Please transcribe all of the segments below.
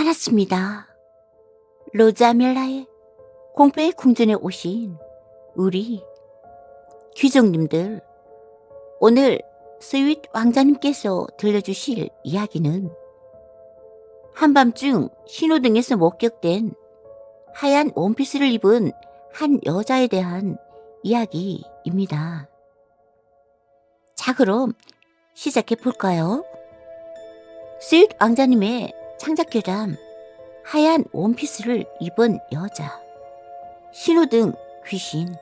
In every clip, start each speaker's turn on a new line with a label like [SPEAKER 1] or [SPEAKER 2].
[SPEAKER 1] 알았습니다. 로자멜라의 공포의 궁전에 오신 우리 귀족님들, 오늘 스윗 왕자님께서 들려주실 이야기는 한밤중 신호등에서 목격된 하얀 원피스를 입은 한 여자에 대한 이야기입니다. 자, 그럼 시작해 볼까요? 스윗 왕자님의 창작괴담, 하얀 원피스를 입은 여자, 신호등 귀신.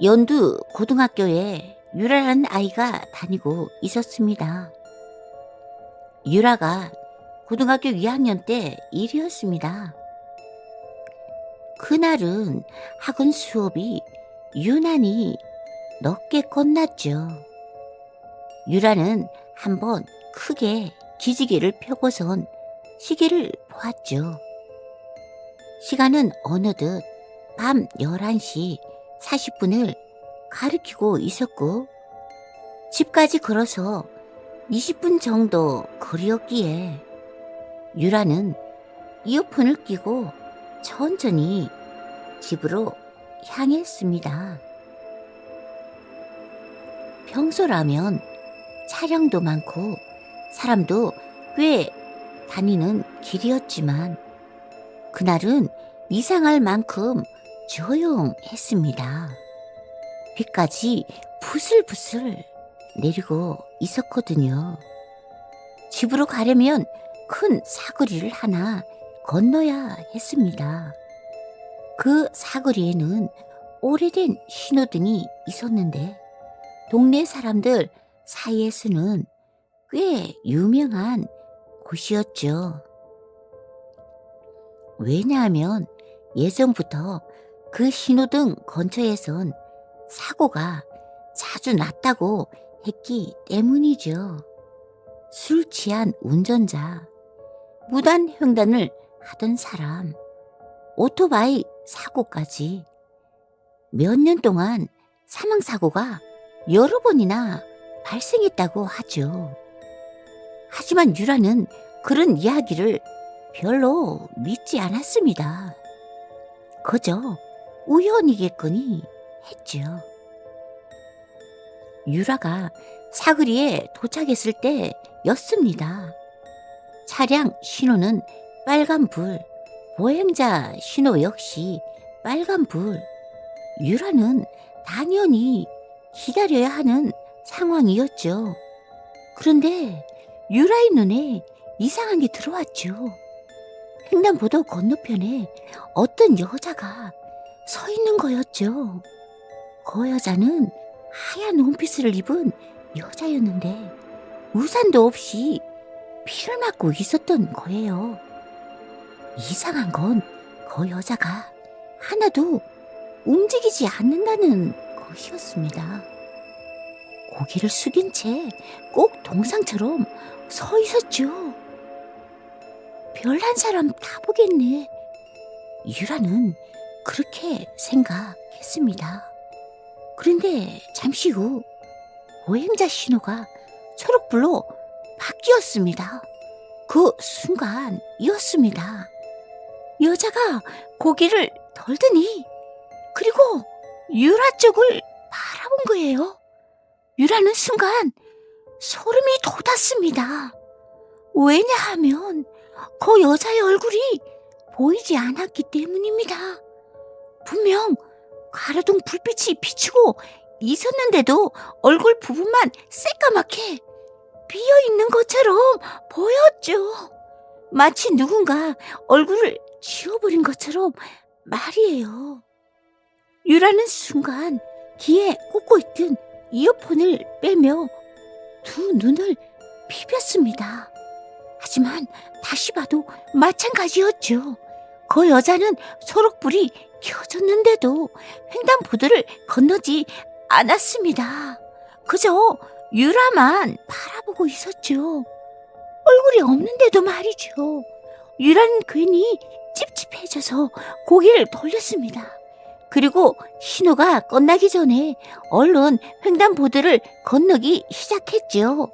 [SPEAKER 1] 연두 고등학교에 유라라는 아이가 다니고 있었습니다. 유라가 고등학교 2학년 때 일이었습니다. 그날은 학원 수업이 유난히 늦게 끝났죠. 유라는 한번 크게 기지개를 펴고선 시계를 보았죠. 시간은 어느덧 밤 11시 40분을 가리키고 있었고, 집까지 걸어서 20분 정도 거리였기에 유라는 이어폰을 끼고 천천히 집으로 향했습니다. 평소라면 차량도 많고 사람도 꽤 다니는 길이었지만 그날은 이상할 만큼 조용했습니다. 비까지 부슬부슬 내리고 있었거든요. 집으로 가려면 큰 사거리를 하나 건너야 했습니다. 그 사거리에는 오래된 신호등이 있었는데 동네 사람들 사이에서는 꽤 유명한 곳이었죠. 왜냐하면 예전부터 그 신호등 근처에선 사고가 자주 났다고 했기 때문이죠. 술 취한 운전자, 무단 횡단을 하던 사람, 오토바이 사고까지 몇 년 동안 사망사고가 여러 번이나 발생했다고 하죠. 하지만 유라는 그런 이야기를 별로 믿지 않았습니다. 그저 우연이겠거니 했죠. 유라가 사거리에 도착했을 때였습니다. 차량 신호는 빨간불, 보행자 신호 역시 빨간불. 유라는 당연히 기다려야 하는 상황이었죠. 그런데 유라의 눈에 이상한 게 들어왔죠. 횡단보도 건너편에 어떤 여자가 서 있는 거였죠. 그 여자는 하얀 원피스를 입은 여자였는데 우산도 없이 비를 맞고 있었던 거예요. 이상한 건 그 여자가 하나도 움직이지 않는다는 것이었습니다. 고개를 숙인 채 꼭 동상처럼 서 있었죠. 별난 사람 다 보겠네. 유라는 그렇게 생각했습니다. 그런데 잠시 후 보행자 신호가 초록불로 바뀌었습니다. 그 순간이었습니다. 여자가 고개를 돌더니 그리고 유라 쪽을 바라본 거예요. 유라는 순간 소름이 돋았습니다. 왜냐하면 그 여자의 얼굴이 보이지 않았기 때문입니다. 분명 가로등 불빛이 비추고 있었는데도 얼굴 부분만 새까맣게 비어있는 것처럼 보였죠. 마치 누군가 얼굴을 지워버린 것처럼 말이에요. 유라는 순간 귀에 꽂고 있던 이어폰을 빼며 두 눈을 비볐습니다. 하지만 다시 봐도 마찬가지였죠. 그 여자는 초록불이 켜졌는데도 횡단보도를 건너지 않았습니다. 그저 유라만 바라보고 있었죠. 얼굴이 없는데도 말이죠. 유라는 괜히 찝찝해져서 고개를 돌렸습니다. 그리고 신호가 끝나기 전에 얼른 횡단보도를 건너기 시작했죠.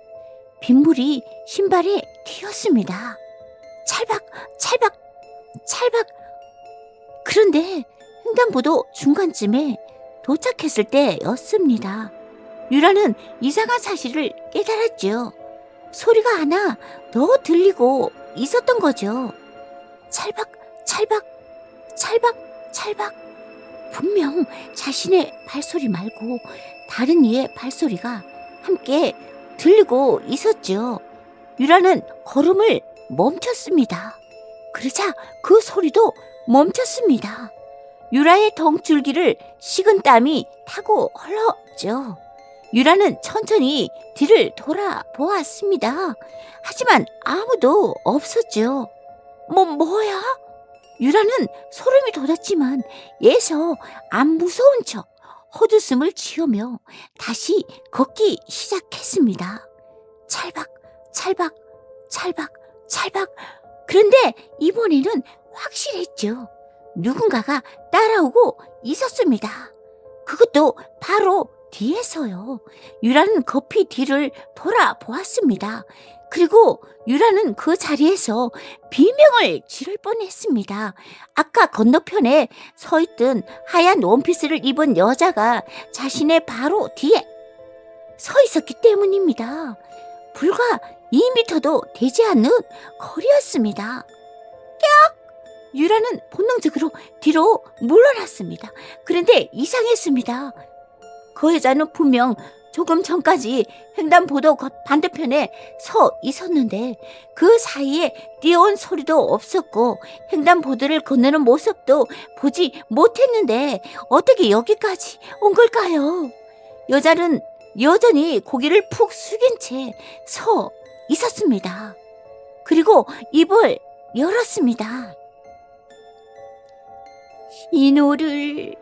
[SPEAKER 1] 빗물이 신발에 튀었습니다. 찰박, 찰박, 찰박. 그런데 횡단보도 중간쯤에 도착했을 때였습니다. 유라는 이상한 사실을 깨달았죠. 소리가 하나 더 들리고 있었던 거죠. 찰박, 찰박, 찰박, 찰박. 분명 자신의 발소리 말고 다른 이의 발소리가 함께 들리고 있었죠. 유라는 걸음을 멈췄습니다. 그러자 그 소리도 멈췄습니다. 유라의 덩줄기를 식은 땀이 타고 흘렀죠. 유라는 천천히 뒤를 돌아보았습니다. 하지만 아무도 없었죠. 뭐야? 유라는 소름이 돋았지만 예서 안 무서운 척 헛웃음을 지으며 다시 걷기 시작했습니다. 찰박, 찰박, 찰박, 찰박. 그런데 이번에는 확실했죠. 누군가가 따라오고 있었습니다. 그것도 바로 뒤에서요. 유라는 급히 뒤를 돌아보았습니다. 그리고 유라는 그 자리에서 비명을 지를 뻔했습니다. 아까 건너편에 서 있던 하얀 원피스를 입은 여자가 자신의 바로 뒤에 서 있었기 때문입니다. 불과 2미터도 되지 않는 거리였습니다. 유라는 본능적으로 뒤로 물러났습니다. 그런데 이상했습니다. 그 여자는 분명 조금 전까지 횡단보도 반대편에 서 있었는데 그 사이에 뛰어온 소리도 없었고 횡단보도를 건너는 모습도 보지 못했는데 어떻게 여기까지 온 걸까요? 여자는 여전히 고개를 푹 숙인 채 서 있었습니다. 그리고 입을 열었습니다. 신호를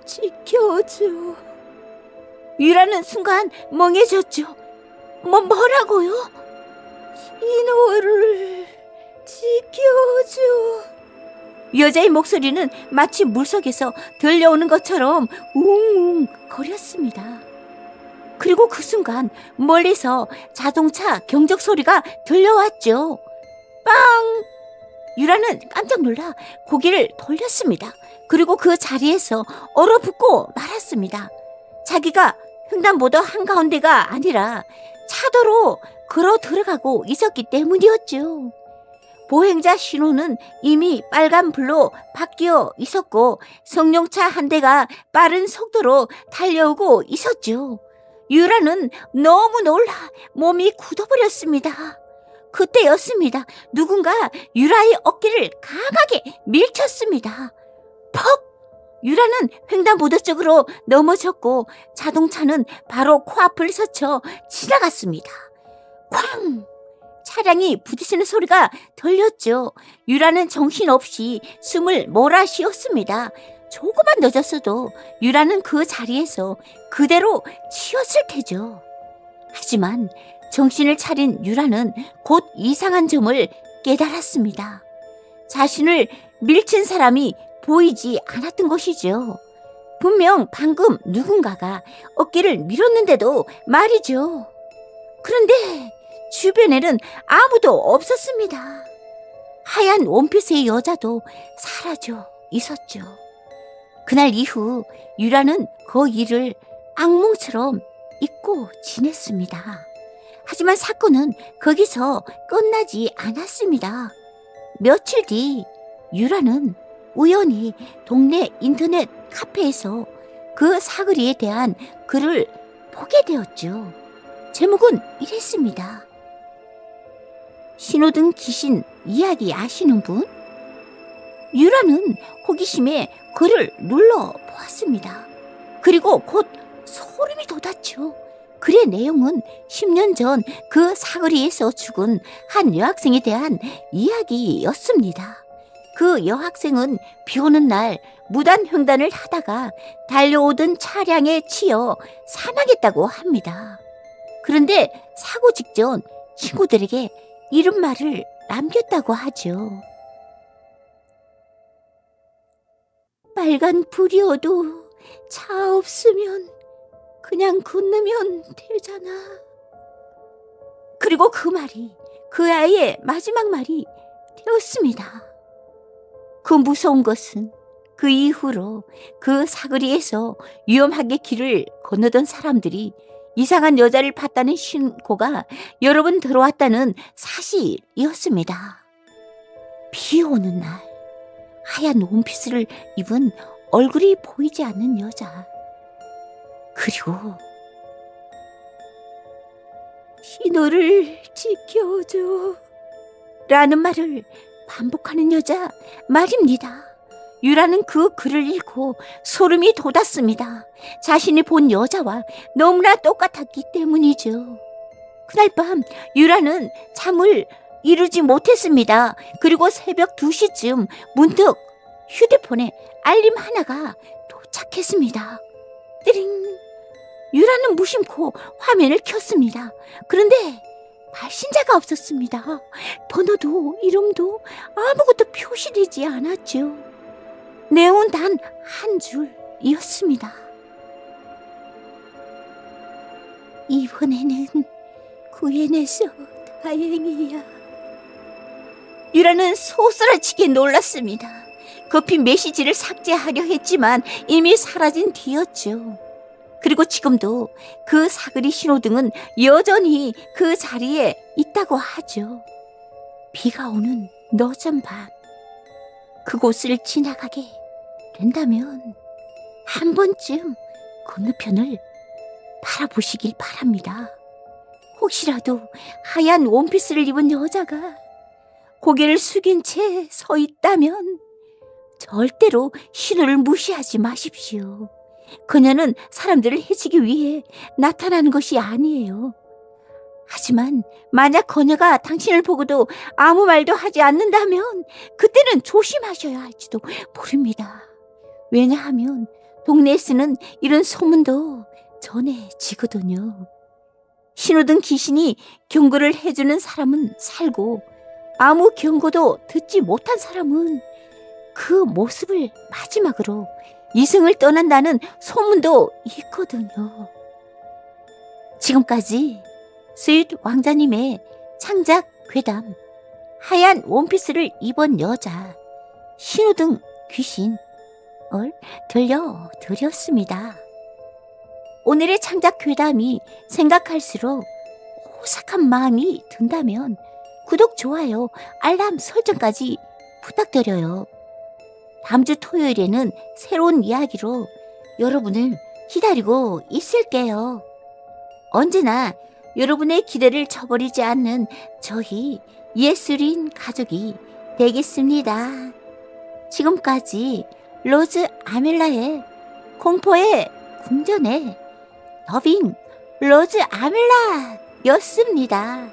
[SPEAKER 1] 지켜줘. 유라는 순간 멍해졌죠. 뭐라고요? 신호를 지켜줘. 여자의 목소리는 마치 물속에서 들려오는 것처럼 웅웅 거렸습니다. 그리고 그 순간 멀리서 자동차 경적 소리가 들려왔죠. 빵! 유라는 깜짝 놀라 고개를 돌렸습니다. 그리고 그 자리에서 얼어붙고 말았습니다. 자기가 횡단보도 한가운데가 아니라 차도로 걸어 들어가고 있었기 때문이었죠. 보행자 신호는 이미 빨간불로 바뀌어 있었고 승용차 한 대가 빠른 속도로 달려오고 있었죠. 유라는 너무 놀라 몸이 굳어버렸습니다. 그때였습니다. 누군가 유라의 어깨를 강하게 밀쳤습니다. 퍽! 유라는 횡단보도 쪽으로 넘어졌고 자동차는 바로 코앞을 스쳐 지나갔습니다. 쾅! 차량이 부딪히는 소리가 들렸죠. 유라는 정신없이 숨을 몰아쉬었습니다. 조금만 늦었어도 유라는 그 자리에서 그대로 치였을 테죠. 하지만 정신을 차린 유라는 곧 이상한 점을 깨달았습니다. 자신을 밀친 사람이 보이지 않았던 것이죠. 분명 방금 누군가가 어깨를 밀었는데도 말이죠. 그런데 주변에는 아무도 없었습니다. 하얀 원피스의 여자도 사라져 있었죠. 그날 이후 유라는 그 일을 악몽처럼 잊고 지냈습니다. 하지만 사건은 거기서 끝나지 않았습니다. 며칠 뒤 유라는 우연히 동네 인터넷 카페에서 그 사거리에 대한 글을 보게 되었죠. 제목은 이랬습니다. 신호등 귀신 이야기 아시는 분? 유라는 호기심에 글을 눌러보았습니다. 그리고 곧 소름이 돋았죠. 글의 내용은 10년 전 그 사거리에서 죽은 한 여학생에 대한 이야기였습니다. 그 여학생은 비 오는 날 무단 횡단을 하다가 달려오던 차량에 치여 사망했다고 합니다. 그런데 사고 직전 친구들에게 이런 말을 남겼다고 하죠. 빨간 불이어도 차 없으면 그냥 건너면 되잖아. 그리고 그 말이, 그 아이의 마지막 말이 되었습니다. 그 무서운 것은 그 이후로 그 사거리에서 위험하게 길을 건너던 사람들이 이상한 여자를 봤다는 신고가 여러 번 들어왔다는 사실이었습니다. 비 오는 날 하얀 원피스를 입은 얼굴이 보이지 않는 여자, 그리고 신호를 지켜줘 라는 말을 반복하는 여자 말입니다. 유라는 그 글을 읽고 소름이 돋았습니다. 자신이 본 여자와 너무나 똑같았기 때문이죠. 그날 밤 유라는 잠을 이루지 못했습니다. 그리고 새벽 2시쯤 문득 휴대폰에 알림 하나가 도착했습니다. 띠링! 유라는 무심코 화면을 켰습니다. 그런데 발신자가 없었습니다. 번호도 이름도 아무것도 표시되지 않았죠. 내용은 단 한 줄이었습니다. 이번에는 구해내서 다행이야. 유라는 소스라치게 놀랐습니다. 급히 메시지를 삭제하려 했지만 이미 사라진 뒤였죠. 그리고 지금도 그 사거리 신호등은 여전히 그 자리에 있다고 하죠. 비가 오는 늦은 밤, 그곳을 지나가게 된다면 한 번쯤 건너편을 바라보시길 바랍니다. 혹시라도 하얀 원피스를 입은 여자가 고개를 숙인 채 서 있다면 절대로 신호를 무시하지 마십시오. 그녀는 사람들을 해치기 위해 나타나는 것이 아니에요. 하지만 만약 그녀가 당신을 보고도 아무 말도 하지 않는다면 그때는 조심하셔야 할지도 모릅니다. 왜냐하면 동네에서는 이런 소문도 전해지거든요. 신호등 귀신이 경고를 해주는 사람은 살고 아무 경고도 듣지 못한 사람은 그 모습을 마지막으로 이승을 떠난다는 소문도 있거든요. 지금까지 스윗 왕자님의 창작 괴담 하얀 원피스를 입은 여자 신호등 귀신을 들려드렸습니다. 오늘의 창작 괴담이 생각할수록 오싹한 마음이 든다면 구독, 좋아요, 알람 설정까지 부탁드려요. 다음 주 토요일에는 새로운 이야기로 여러분을 기다리고 있을게요. 언제나 여러분의 기대를 저버리지 않는 저희 예술인 가족이 되겠습니다. 지금까지 로즈 아멜라의 공포의 궁전의 더빙 로즈 아멜라였습니다.